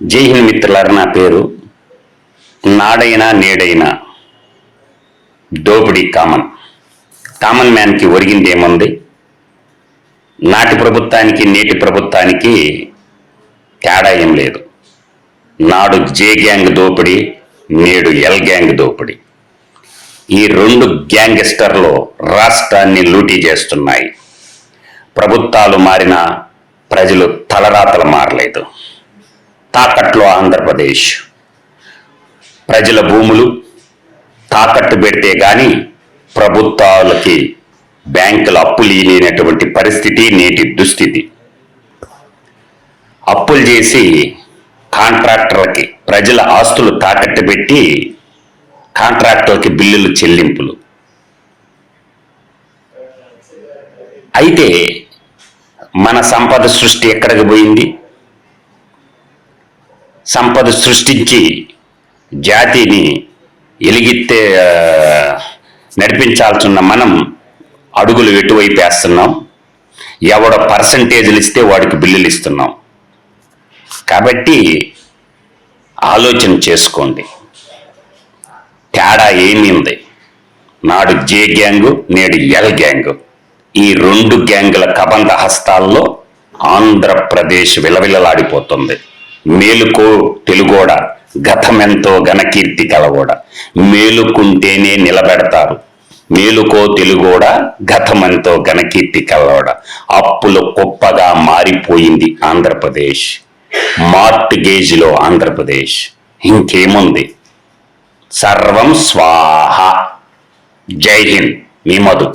జై హింద్ మిత్రులారా, నా పేరు నాడైనా నేడైనా దోపిడీ కామన్ మ్యాన్కి ఒరిగింది ఏముంది? నాటి ప్రభుత్వానికి నేటి ప్రభుత్వానికి తేడా ఏం లేదు. నాడు జే గ్యాంగ్ దోపిడీ, నేడు ఎల్ గ్యాంగ్ దోపిడీ. ఈ రెండు గ్యాంగ్స్టర్లు రాష్ట్రాన్ని లూటీ చేస్తున్నాయి. ప్రభుత్వాలు మారినా ప్రజలు తలరాతలు మారలేదు. తాకట్లో ఆంధ్రప్రదేశ్ ప్రజల భూములు తాకట్టు పెడితే కానీ ప్రభుత్వాలకి బ్యాంకుల అప్పులు ఇవ్వలేనటువంటి పరిస్థితి నేటి దుస్థితి. అప్పులు చేసి కాంట్రాక్టర్లకి ప్రజల ఆస్తులు తాకట్టు పెట్టి కాంట్రాక్టర్లకి బిల్లులు చెల్లింపులు. అయితే మన సంపద సృష్టి ఎక్కడికి పోయింది? సంపద సృష్టించి జాతిని ఎలిగితే నడిపించాల్సిన మనం అడుగులు ఎటువైపు వేస్తున్నాం? ఎవడ పర్సంటేజ్లు ఇస్తే వాడికి బిల్లులు ఇస్తున్నాం. కాబట్టి ఆలోచన చేసుకోండి, తేడా ఏమి ఉంది? నాడు జే గ్యాంగు, నేడు ఎల్ గ్యాంగు. ఈ రెండు గ్యాంగుల కబంధ హస్తాల్లో ఆంధ్రప్రదేశ్ విలవిలలాడిపోతుంది. మేలుకో తెలుగోడ, గతమెంతో ఘనకీర్తి కలగోడ. మేలుకుంటేనే నిలబెడతారు. మేలుకో తెలుగోడ, గతమెంతో ఘనకీర్తి కలగోడ. అప్పుల కుప్పగా మారిపోయింది ఆంధ్రప్రదేశ్. మార్ట్ గేజ్లో ఆంధ్రప్రదేశ్. ఇంకేముంది? సర్వం స్వాహ. జై హింద్. మీ మధు.